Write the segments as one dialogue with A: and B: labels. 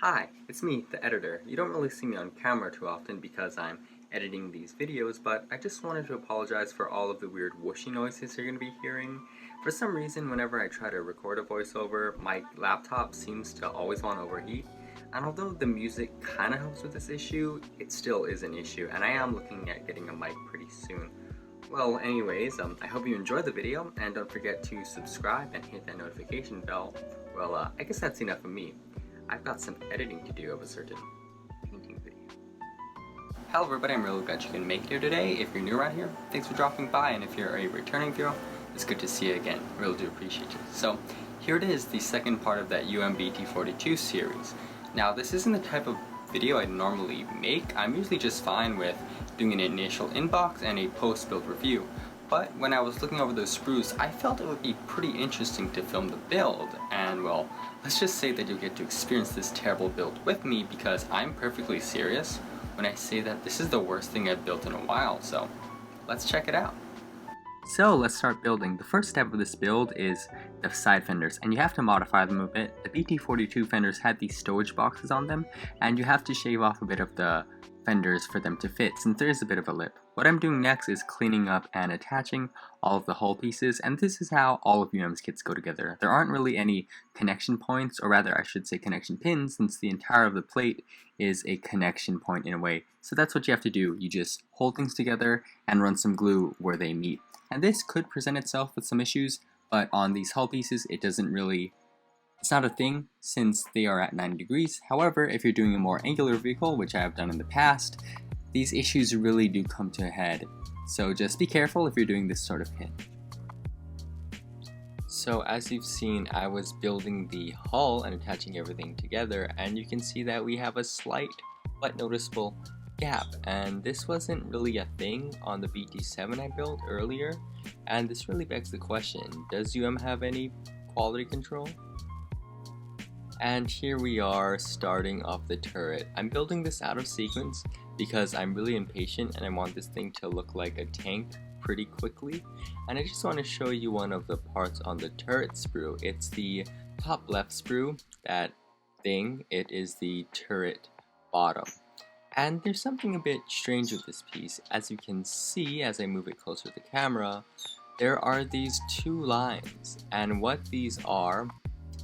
A: Hi, it's me, the editor. You don't really see me on camera too often because I'm editing these videos, but I just wanted to apologize for all of the weird whooshy noises you're going to be hearing. For some reason, whenever I try to record a voiceover, my laptop seems to always want to overheat. And although the music kind of helps with this issue, it still is an issue, and I am looking at getting a mic pretty soon. Well, anyways, I hope you enjoyed the video, and don't forget to subscribe and hit that notification bell. Well, I guess that's enough of me. I've got some editing to do of a certain painting video. Hello everybody, I'm really glad you can make it here today. If you're new around here, thanks for dropping by, and if you're a returning viewer, it's good to see you again. Really do appreciate you. So, here it is, the second part of that BT-42 series. Now, this isn't the type of video I normally make. I'm usually just fine with doing an initial inbox and a post-build review. But when I was looking over those sprues, I felt it would be pretty interesting to film the build, and well, let's just say that you'll get to experience this terrible build with me because I'm perfectly serious when I say that this is the worst thing I've built in a while, so let's check it out. So let's start building. The first step of this build is the side fenders, and you have to modify them a bit. The BT-42 fenders had these stowage boxes on them, and you have to shave off a bit of the fenders for them to fit, since there is a bit of a lip. What I'm doing next is cleaning up and attaching all of the hull pieces, and this is how all of UM's kits go together. There aren't really any connection points, or rather I should say connection pins, since the entire of the plate is a connection point in a way. So that's what you have to do. You just hold things together and run some glue where they meet. And this could present itself with some issues, but on these hull pieces it doesn't really, it's not a thing since they are at 90 degrees. However, if you're doing a more angular vehicle, which I have done in the past, these issues really do come to a head. So just be careful if you're doing this sort of kit. So as you've seen, I was building the hull and attaching everything together, and you can see that we have a slight but noticeable gap, and this wasn't really a thing on the BT7 I built earlier, and this really begs the question, does have any quality control? And here we are starting off the turret. I'm building this out of sequence because I'm really impatient and I want this thing to look like a tank pretty quickly, and I just want to show you one of the parts on the turret sprue. It's the top left sprue, that thing. It is the turret bottom. And there's something a bit strange with this piece. As you can see, as I move it closer to the camera, there are these two lines, and what these are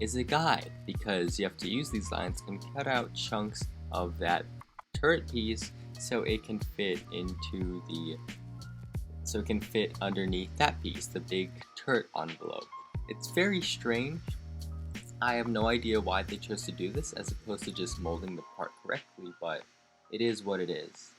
A: is a guide, because you have to use these lines and cut out chunks of that turret piece so it can fit into so it can fit underneath that piece, the big turret envelope. It's very strange. I have no idea why they chose to do this as opposed to just molding the part correctly, but it is what it is.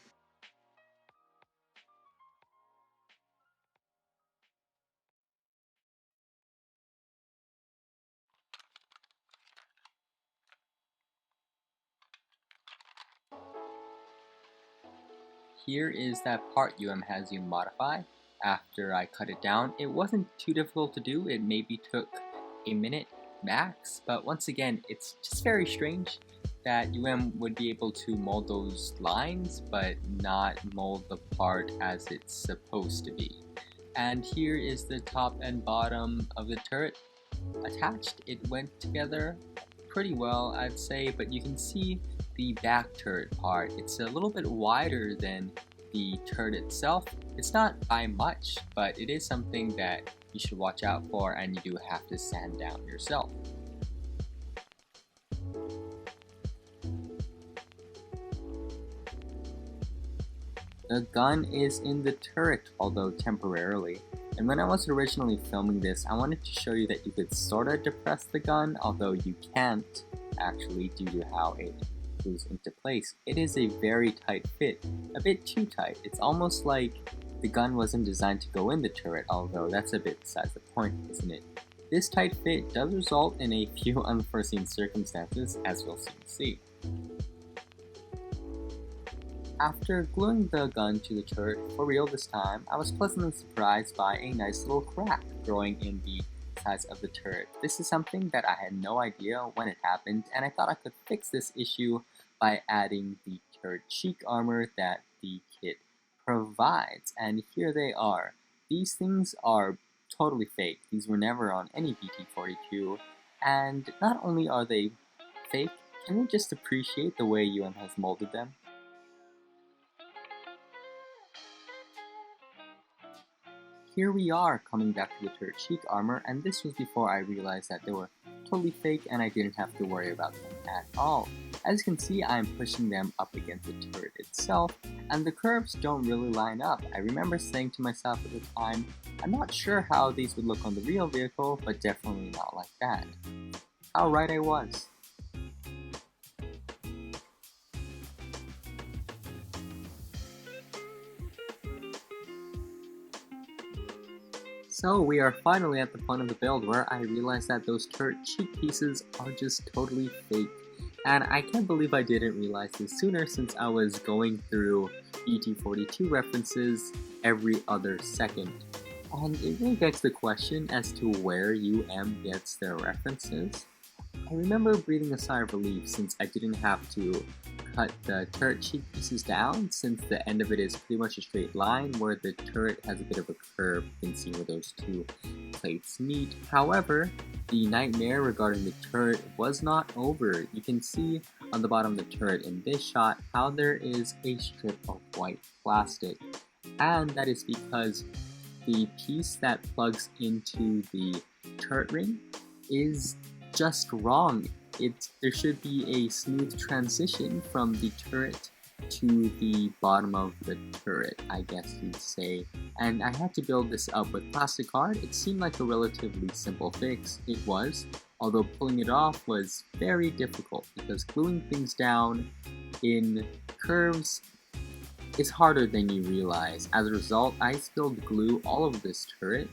A: Here is that part has you modify. After I cut it down, it wasn't too difficult to do. It maybe took a minute max, but once again, it's just very strange that would be able to mold those lines, but not mold the part as it's supposed to be. And here is the top and bottom of the turret attached. It went together pretty well, I'd say, but you can see the back turret part. It's a little bit wider than the turret itself. It's not by much, but it is something that you should watch out for, and you do have to sand down yourself. The gun is in the turret, although temporarily. And when I was originally filming this, I wanted to show you that you could sorta depress the gun, although you can't actually due to how it goes into place. It is a very tight fit, a bit too tight. It's almost like the gun wasn't designed to go in the turret, although that's a bit besides the point, isn't it? This tight fit does result in a few unforeseen circumstances, as we'll soon see. After gluing the gun to the turret for real this time, I was pleasantly surprised by a nice little crack growing in the sides of the turret. This is something that I had no idea when it happened, and I thought I could fix this issue by adding the turret cheek armor that the kit provides, and here they are. These things are totally fake. These were never on any BT-42, and not only are they fake, Can we just appreciate the way UM has molded them? Here we are, coming back to the turret cheek armor, and this was before I realized that they were totally fake and I didn't have to worry about them at all. As you can see, I'm pushing them up against the turret itself, and the curves don't really line up. I remember saying to myself at the time, I'm not sure how these would look on the real vehicle, but definitely not like that. How right I was. So we are finally at the point of the build where I realized that those turret cheek pieces are just totally fake. And I can't believe I didn't realize this sooner since I was going through BT-42 references every other second. And it really begs the question as to where UM gets their references. I remember breathing a sigh of relief since I didn't have to cut the turret cheek pieces down, since the end of it is pretty much a straight line where the turret has a bit of a curve. You can see where those two plates meet. However, the nightmare regarding the turret was not over. You can see on the bottom of the turret in this shot how there is a strip of white plastic, and that is because the piece that plugs into the turret ring is just wrong. There should be a smooth transition from the turret to the bottom of the turret, I guess you'd say. And I had to build this up with plastic card. It seemed like a relatively simple fix. It was, although pulling it off was very difficult because gluing things down in curves is harder than you realize. As a result, I spilled glue all over this turret.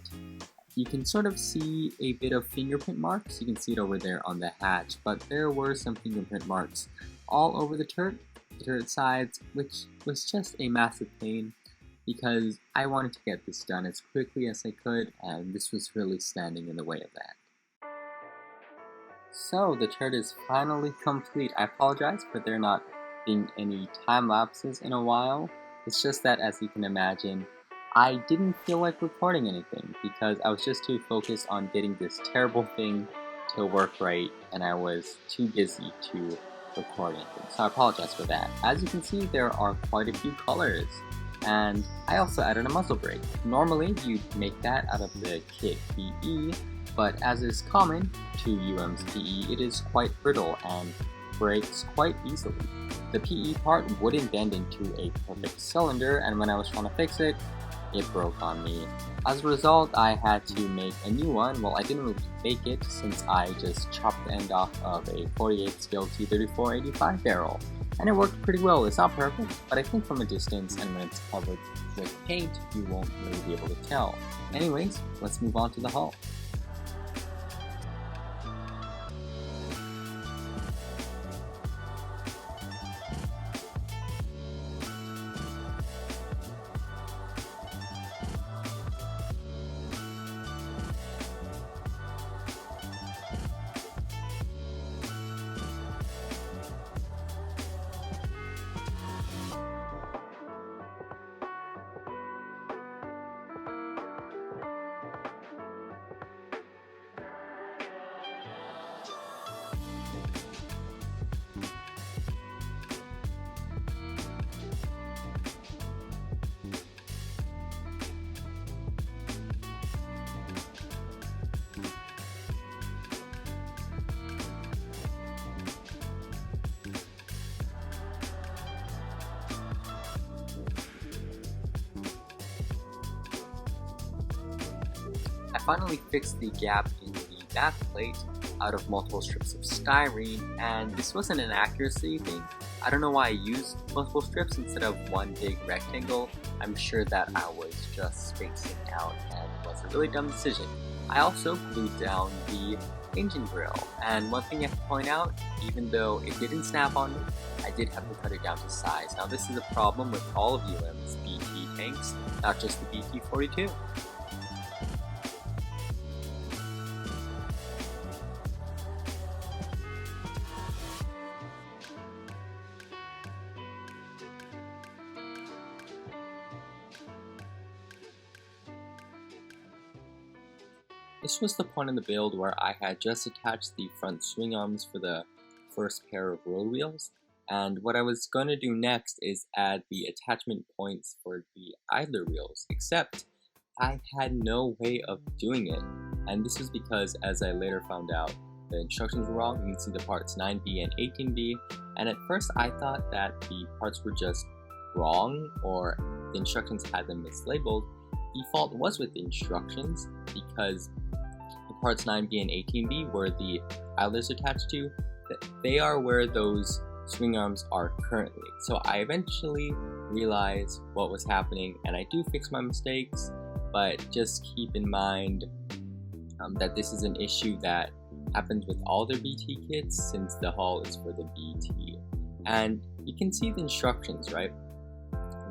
A: You can sort of see a bit of fingerprint marks. You can see it over there on the hatch, but there were some fingerprint marks all over the turret sides, which was just a massive pain because I wanted to get this done as quickly as I could, and this was really standing in the way of that. So the turret is finally complete. I apologize for there not being any time lapses in a while. It's just that, as you can imagine, I didn't feel like recording anything because I was just too focused on getting this terrible thing to work right, and I was too busy to record anything. So I apologize for that. As you can see, there are quite a few colors, and I also added a muzzle brake. Normally, you'd make that out of the kit PE, but as is common to UM's PE, it is quite brittle and breaks quite easily. The PE part wouldn't bend into a perfect cylinder, and when I was trying to fix it, it broke on me. As a result, I had to make a new one. Well, I didn't really make it since I just chopped the end off of a 48 scale T34-85 barrel. And it worked pretty well. It's not perfect, but I think from a distance and when it's covered with paint, you won't really be able to tell. Anyways, let's move on to the hull. I finally fixed the gap in the back plate out of multiple strips of styrene, and this wasn't an accuracy thing. I don't know why I used multiple strips instead of one big rectangle. I'm sure that I was just spacing out and it was a really dumb decision. I also glued down the engine grill, and one thing I have to point out, even though it didn't snap on me, I did have to cut it down to size. Now this is a problem with all of UM's BT tanks, not just the BT-42. This was the point in the build where I had just attached the front swing arms for the first pair of road wheels, and what I was going to do next is add the attachment points for the idler wheels, except I had no way of doing it, and this is because, as I later found out, the instructions were wrong. You can see the parts 9B and 18B, and at first I thought that the parts were just wrong or the instructions had them mislabeled. The fault was with the instructions because the parts 9B and 18B were the idlers attached to. They are where those swing arms are currently. So I eventually realized what was happening, and I do fix my mistakes, but just keep in mind that this is an issue that happens with all their BT kits since the hull is for the BT. And you can see the instructions, right?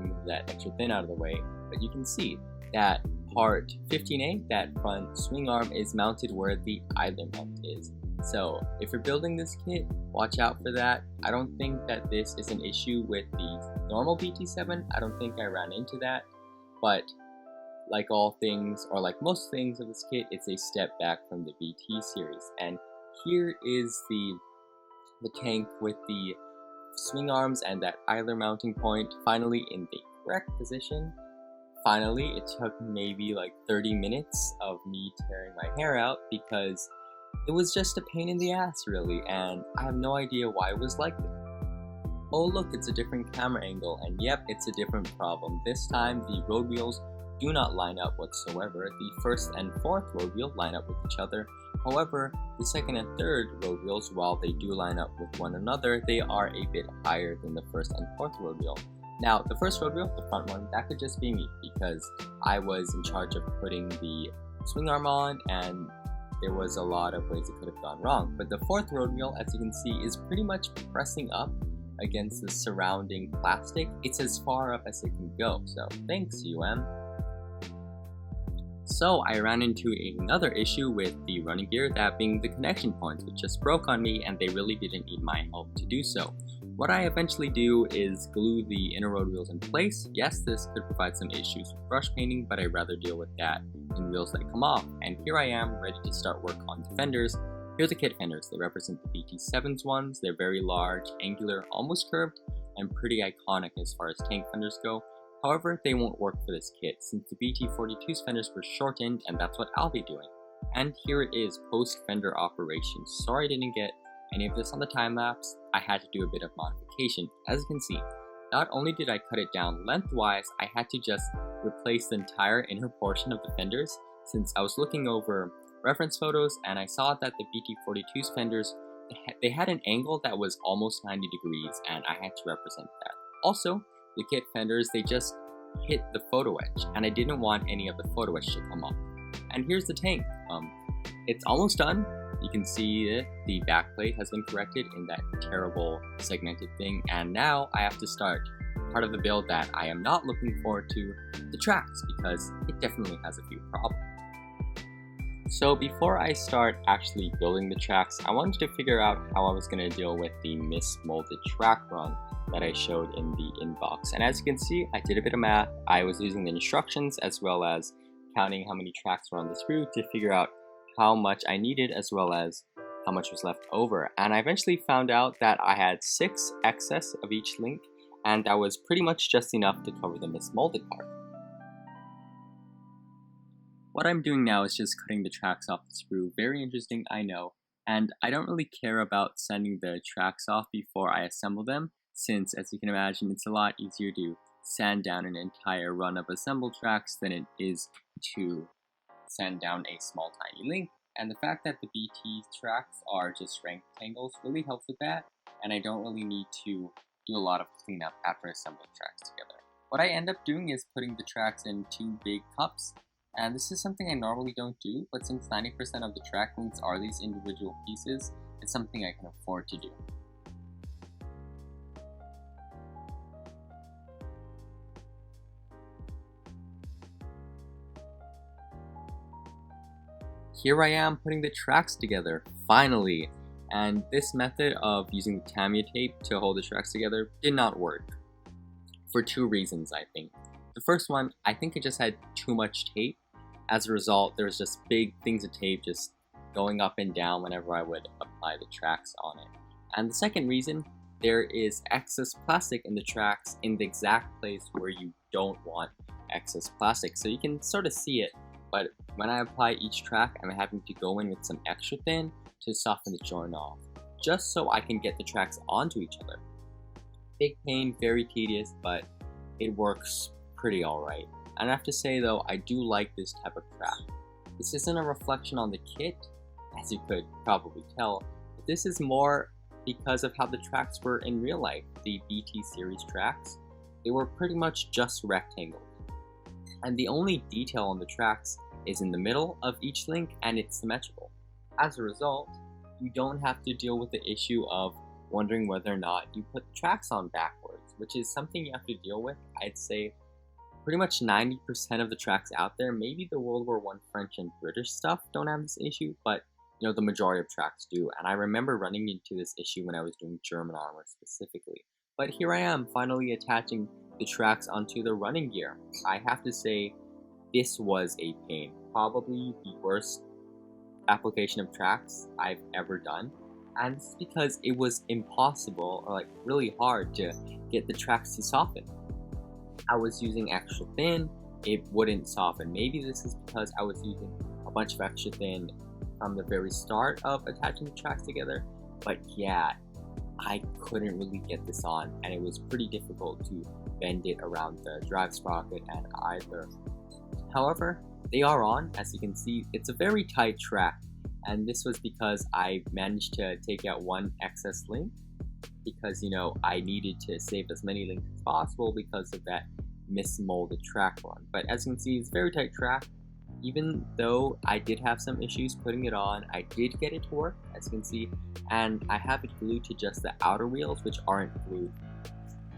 A: Move that extra thin out of the way, but you can see that part 15A, that front swing arm, is mounted where the idler mount is. So if you're building this kit, watch out for that. I don't think that this is an issue with the normal BT7. I don't think I ran into that, but like all things, or like most things of this kit, it's a step back from the BT series. And here is the tank with the swing arms and that idler mounting point finally in the correct position. Finally, it took maybe like 30 minutes of me tearing my hair out because it was just a pain in the ass, really, and I have no idea why it was like this. Oh look, it's a different camera angle, and yep, it's a different problem. This time, the road wheels do not line up whatsoever. The first and fourth road wheel line up with each other. However, the second and third road wheels, while they do line up with one another, they are a bit higher than the first and fourth road wheel. Now, the first road wheel, the front one, that could just be me because I was in charge of putting the swing arm on, and there was a lot of ways it could have gone wrong. But the fourth road wheel, as you can see, is pretty much pressing up against the surrounding plastic. It's as far up as it can go, so thanks, UM. So I ran into another issue with the running gear, that being the connection points, which just broke on me, and they really didn't need my help to do so. What I eventually do is glue the inner road wheels in place. Yes, this could provide some issues with brush painting, but I'd rather deal with that in wheels that come off. And here I am, ready to start work on the fenders. Here are the kit fenders. They represent the BT7's ones. They're very large, angular, almost curved, and pretty iconic as far as tank fenders go. However, they won't work for this kit since the BT-42's fenders were shortened, and that's what I'll be doing. And here it is, post-fender operation. Sorry I didn't get any of this on the time-lapse. I had to do a bit of modification. As you can see, not only did I cut it down lengthwise, I had to just replace the entire inner portion of the fenders, since I was looking over reference photos and I saw that the BT-42's fenders, they had an angle that was almost 90 degrees, and I had to represent that. Also, the kit fenders, they just hit the photo edge, and I didn't want any of the photo edge to come off. And here's the tank. It's almost done. You can see it. The backplate has been corrected in that terrible segmented thing, and now I have to start part of the build that I am not looking forward to, the tracks, because it definitely has a few problems. So before I start actually building the tracks, I wanted to figure out how I was going to deal with the mismolded track run that I showed in the inbox. And as you can see, I did a bit of math. I was using the instructions as well as counting how many tracks were on the sprue to figure out how much I needed as well as how much was left over. And I eventually found out that I had 6 excess of each link, and that was pretty much just enough to cover the mismolded part. What I'm doing now is just cutting the tracks off the sprue. Very interesting, I know. And I don't really care about sanding the tracks off before I assemble them, since, as you can imagine, it's a lot easier to sand down an entire run of assembled tracks than it is to sand down a small tiny link. And the fact that the BT tracks are just rectangles really helps with that, and I don't really need to do a lot of cleanup after assembling tracks together. What I end up doing is putting the tracks in 2 big cups, and this is something I normally don't do, but since 90% of the track links are these individual pieces, it's something I can afford to do. Here I am putting the tracks together, finally! And this method of using the Tamiya tape to hold the tracks together did not work. For 2 reasons, I think. The first one, I think it just had too much tape. As a result, there was just big things of tape just going up and down whenever I would apply the tracks on it. And the second reason, there is excess plastic in the tracks in the exact place where you don't want excess plastic. So you can sort of see it, but when I apply each track, I'm having to go in with some extra thin to soften the joint off, just so I can get the tracks onto each other. Big pain, very tedious, but it works pretty alright. And I have to say though, I do like this type of track. This isn't a reflection on the kit, as you could probably tell, but this is more because of how the tracks were in real life. The BT series tracks, they were pretty much just rectangles. And the only detail on the tracks is in the middle of each link, and it's symmetrical. As a result, you don't have to deal with the issue of wondering whether or not you put the tracks on backwards, which is something you have to deal with. I'd say pretty much 90% of the tracks out there, maybe the World War I French and British stuff don't have this issue, but you know, the majority of tracks do. And I remember running into this issue when I was doing German armor specifically. But here I am, finally attaching the tracks onto the running gear. I have to say, this was a pain. Probably the worst application of tracks I've ever done. And it's because it was impossible, or like really hard to get the tracks to soften. I was using extra thin, it wouldn't soften. Maybe this is because I was using a bunch of extra thin from the very start of attaching the tracks together, but yeah, I couldn't really get this on, and it was pretty difficult to bend it around the drive sprocket and either. However, they are on. As you can see, it's a very tight track, and this was because I managed to take out one excess link, because you know, I needed to save as many links as possible because of that mismolded track run. But as you can see, it's a very tight track. Even though I did have some issues putting it on, I did get it to work, as you can see, and I have it glued to just the outer wheels, which aren't glued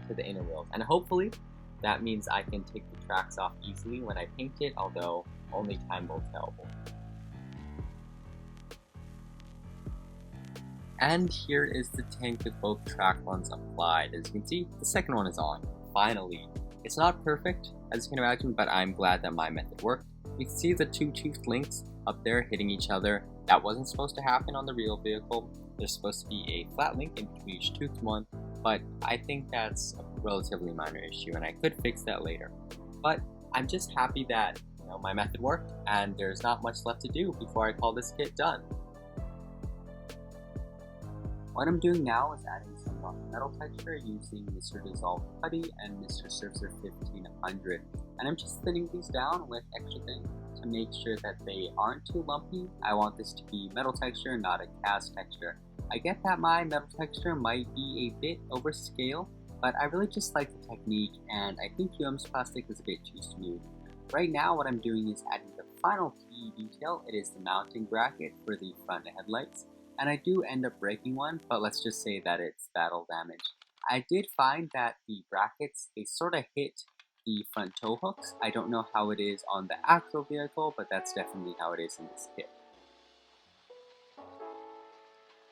A: to the inner wheels. And hopefully that means I can take the tracks off easily when I paint it, although only time will tell. And here is the tank with both track ones applied. As you can see, the second one is on, finally. It's not perfect, as you can imagine, but I'm glad that my method worked. You can see the two toothed links up there hitting each other. That wasn't supposed to happen on the real vehicle. There's supposed to be a flat link in between each toothed one, but I think that's a relatively minor issue and I could fix that later. But I'm just happy that, you know, my method worked and there's not much left to do before I call this kit done. What I'm doing now is adding some metal texture using Mr. Dissolve Putty and Mr. Surfacer 1500. And I'm just thinning these down with extra thin to make sure that they aren't too lumpy. I want this to be metal texture, not a cast texture. I get that my metal texture might be a bit overscale, but I really just like the technique, and I think UM's plastic is a bit too smooth. Right now what I'm doing is adding the final key detail. It is the mounting bracket for the front headlights. And I do end up breaking one, but let's just say that it's battle damage. I did find that the brackets, they sort of hit the front tow hooks. I don't know how it is on the actual vehicle, but that's definitely how it is in this kit.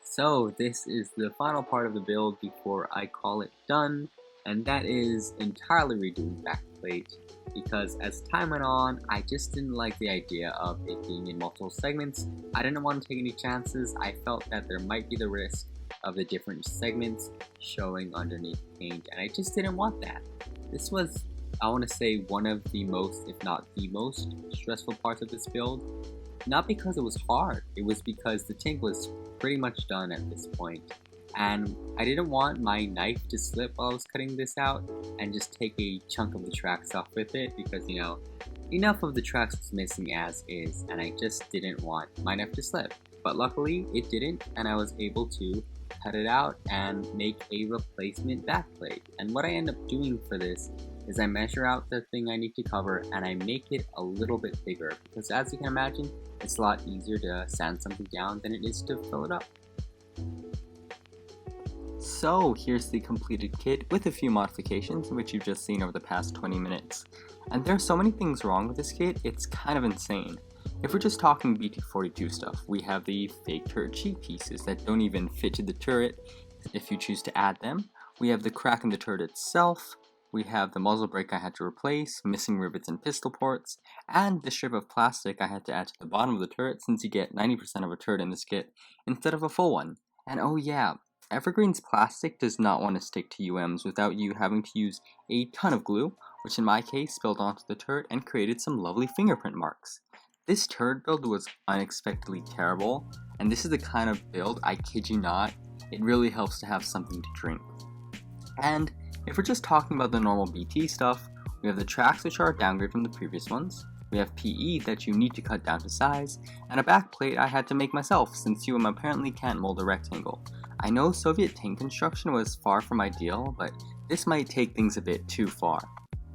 A: So this is the final part of the build before I call it done, and that is entirely redoing backplate, because as time went on, I just didn't like the idea of it being in multiple segments. I didn't want to take any chances. I felt that there might be the risk of the different segments showing underneath paint, and I just didn't want that. This was, I want to say, one of the most, if not the most, stressful parts of this build. Not because it was hard, it was because the tank was pretty much done at this point. And I didn't want my knife to slip while I was cutting this out and just take a chunk of the tracks off with it, because, you know, enough of the tracks was missing as is, and I just didn't want my knife to slip. But luckily it didn't, and I was able to cut it out and make a replacement backplate. And what I end up doing for this is I measure out the thing I need to cover and I make it a little bit bigger, because as you can imagine, it's a lot easier to sand something down than it is to fill it up. So here's the completed kit with a few modifications, which you've just seen over the past 20 minutes. And there are so many things wrong with this kit, it's kind of insane. If we're just talking BT-42 stuff, we have the fake turret cheek pieces that don't even fit to the turret if you choose to add them. We have the crack in the turret itself. We have the muzzle brake I had to replace, missing rivets and pistol ports, and the strip of plastic I had to add to the bottom of the turret, since you get 90% of a turret in this kit instead of a full one. And oh yeah, Evergreen's plastic does not want to stick to UMs without you having to use a ton of glue, which in my case spilled onto the turret and created some lovely fingerprint marks. This turret build was unexpectedly terrible, and this is the kind of build, I kid you not, it really helps to have something to drink. And if we're just talking about the normal BT stuff, we have the tracks which are a downgrade from the previous ones, we have PE that you need to cut down to size, and a backplate I had to make myself since UM apparently can't mold a rectangle. I know Soviet tank construction was far from ideal, but this might take things a bit too far.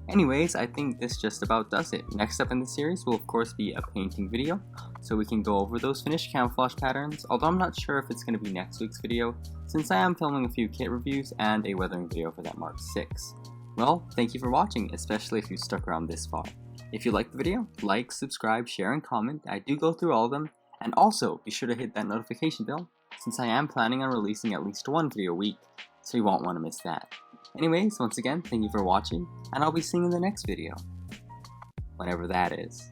A: Anyways, I think this just about does it. Next up in the series will of course be a painting video, so we can go over those Finnish camouflage patterns, although I'm not sure if it's going to be next week's video, since I am filming a few kit reviews and a weathering video for that Mark 6. Well, thank you for watching, especially if you stuck around this far. If you liked the video, like, subscribe, share, and comment. I do go through all of them, and also be sure to hit that notification bell, since I am planning on releasing at least one video a week, so you won't want to miss that. Anyways, once again, thank you for watching, and I'll be seeing you in the next video. Whenever that is.